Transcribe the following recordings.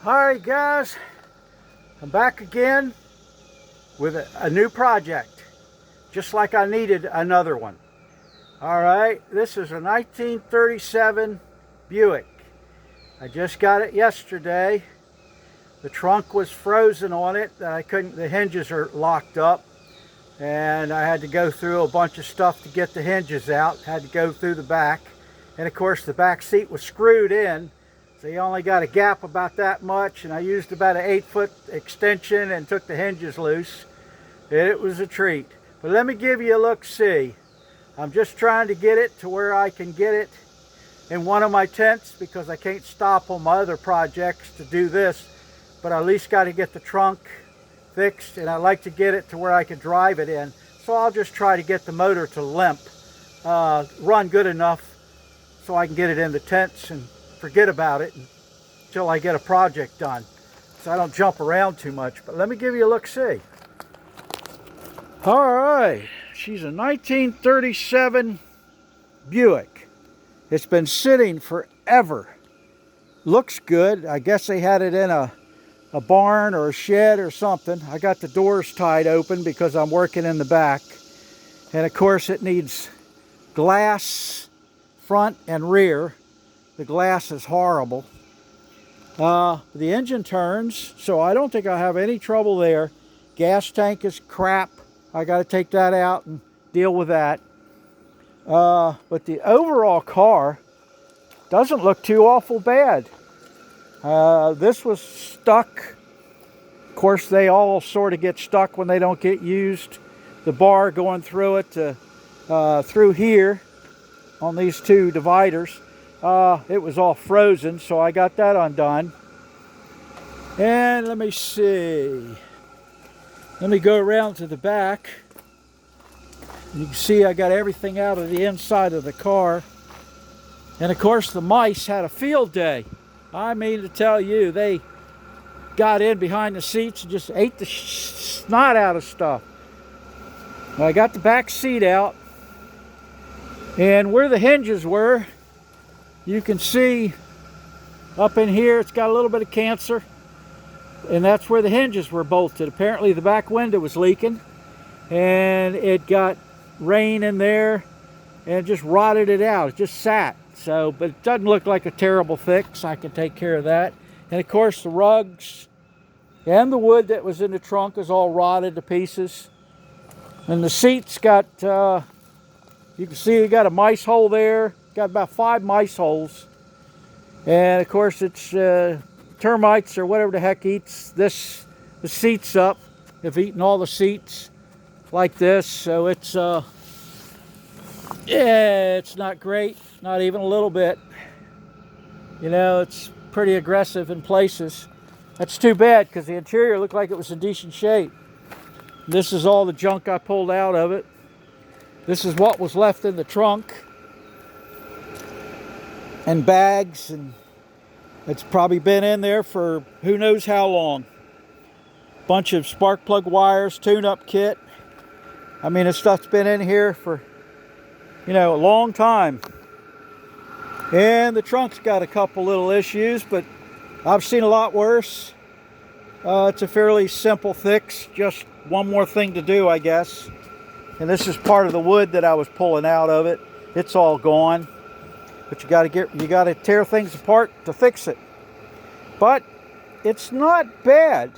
Alright guys, I'm back again with a new project, just like I needed another one. Alright, this is a 1937 Buick. I just got it yesterday. The trunk was frozen on it. The hinges are locked up, and I had to go through a bunch of stuff to get the hinges out. Had to go through the back, and of course the back seat was screwed in. So you only got a gap about that much, and I used about an 8-foot extension and took the hinges loose. It was a treat. But let me give you a look-see. I'm just trying to get it to where I can get it in one of my tents, because I can't stop on my other projects to do this. But I at least got to get the trunk fixed, and I like to get it to where I can drive it in. So I'll just try to get the motor to limp, run good enough so I can get it in the tents and forget about it until I get a project done, so I don't jump around too much. But let me give you a look-see. All right, she's a 1937 Buick. It's been sitting forever. Looks good. I guess they had it in a barn or a shed or something. I got the doors tied open because I'm working in the back, and of course it needs glass front and rear. The glass is horrible. The engine turns, so I don't think I have any trouble there. Gas tank is crap. I got to take that out and deal with that. But the overall car doesn't look too awful bad. This was stuck. Of course, they all sort of get stuck when they don't get used. The bar going through it through here on these two dividers. It was all frozen, so I got that undone. And let me see. Let me go around to the back. You can see I got everything out of the inside of the car. And of course, the mice had a field day. I mean to tell you, they got in behind the seats and just ate the snot out of stuff. I got the back seat out, and where the hinges were, you can see up in here, it's got a little bit of cancer, and that's where the hinges were bolted. Apparently the back window was leaking, and it got rain in there and just rotted it out. It just sat. So, but it doesn't look like a terrible fix. I can take care of that. And of course the rugs and the wood that was in the trunk is all rotted to pieces. And the seats got, you can see you got a mice hole there. Got about 5 mice holes, and of course it's termites or whatever the heck eats the seats up. They've eaten all the seats like this, so it's yeah, it's not great, not even a little bit. You know, it's pretty aggressive in places. That's too bad, because the interior looked like it was in decent shape. This is all the junk I pulled out of it. This is what was left in the trunk, and bags, and it's probably been in there for who knows how long. Bunch of spark plug wires, tune-up kit. I mean, this stuff's been in here for, you know, a long time. And the trunk's got a couple little issues, but I've seen a lot worse. It's a fairly simple fix, just one more thing to do, I guess. And this is part of the wood that I was pulling out of it. It's all gone. But you got to tear things apart to fix it. But it's not bad.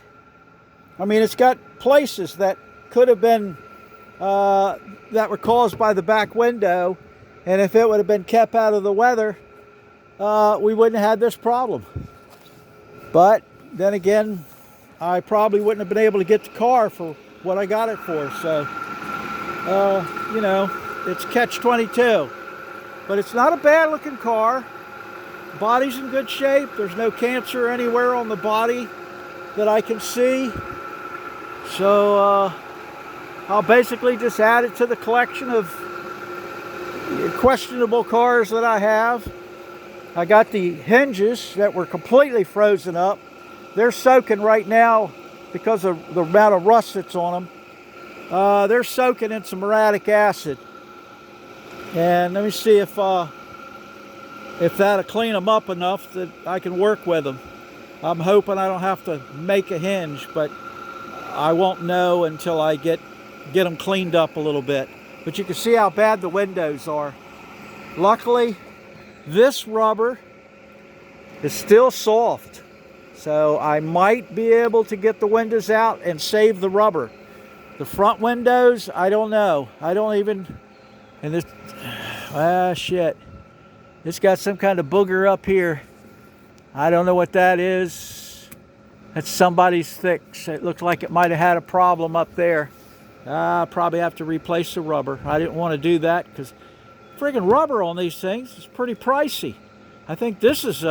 I mean, it's got places that could have been that were caused by the back window, and if it would have been kept out of the weather, we wouldn't have had this problem. But then again, I probably wouldn't have been able to get the car for what I got it for. So you know, it's catch-22. But it's not a bad looking car. Body's in good shape. There's no cancer anywhere on the body that I can see. So I'll basically just add it to the collection of questionable cars that I have. I got the hinges that were completely frozen up. They're soaking right now because of the amount of rust that's on them. They're soaking in some muriatic acid. And let me see if that'll clean them up enough that I can work with them. I'm hoping I don't have to make a hinge, but I won't know until I get them cleaned up a little bit. But you can see how bad the windows are. Luckily, this rubber is still soft, so I might be able to get the windows out and save the rubber. The front windows, I don't know. I don't even, and this, shit. It's got some kind of booger up here. I don't know what that is. That's somebody's fix. It looks like it might have had a problem up there. I'll probably have to replace the rubber. I didn't want to do that because friggin' rubber on these things is pretty pricey. I think this is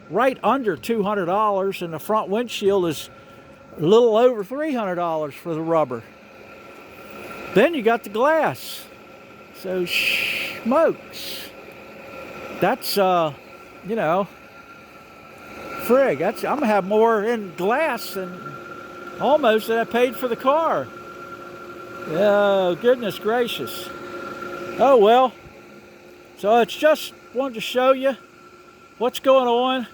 right under $200, and the front windshield is a little over $300 for the rubber. Then you got the glass. So smokes. That's you know, frig. I'm gonna have more in glass than almost that I paid for the car. Oh, goodness gracious. Oh well. So it's just wanted to show you what's going on.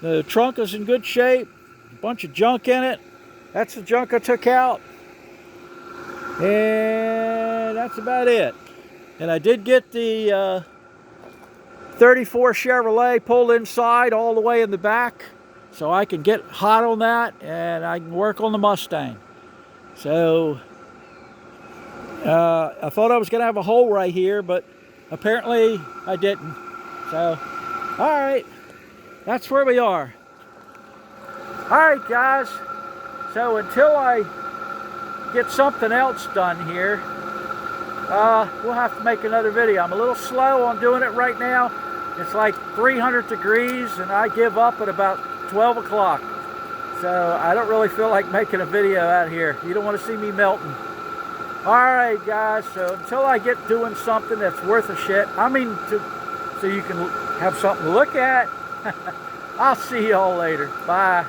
The trunk is in good shape. A bunch of junk in it. That's the junk I took out. And that's about it. And I did get the 34 Chevrolet pulled inside all the way in the back, so I can get hot on that and I can work on the Mustang. So I thought I was going to have a hole right here, but apparently I didn't. So, all right, that's where we are. All right, guys. So until I get something else done here, we'll have to make another video. I'm a little slow on doing it right now. It's like 300 degrees and I give up at about 12 o'clock. So I don't really feel like making a video out here. You don't want to see me melting. All right, guys. So until I get doing something that's worth a shit, so you can have something to look at, I'll see y'all later. Bye.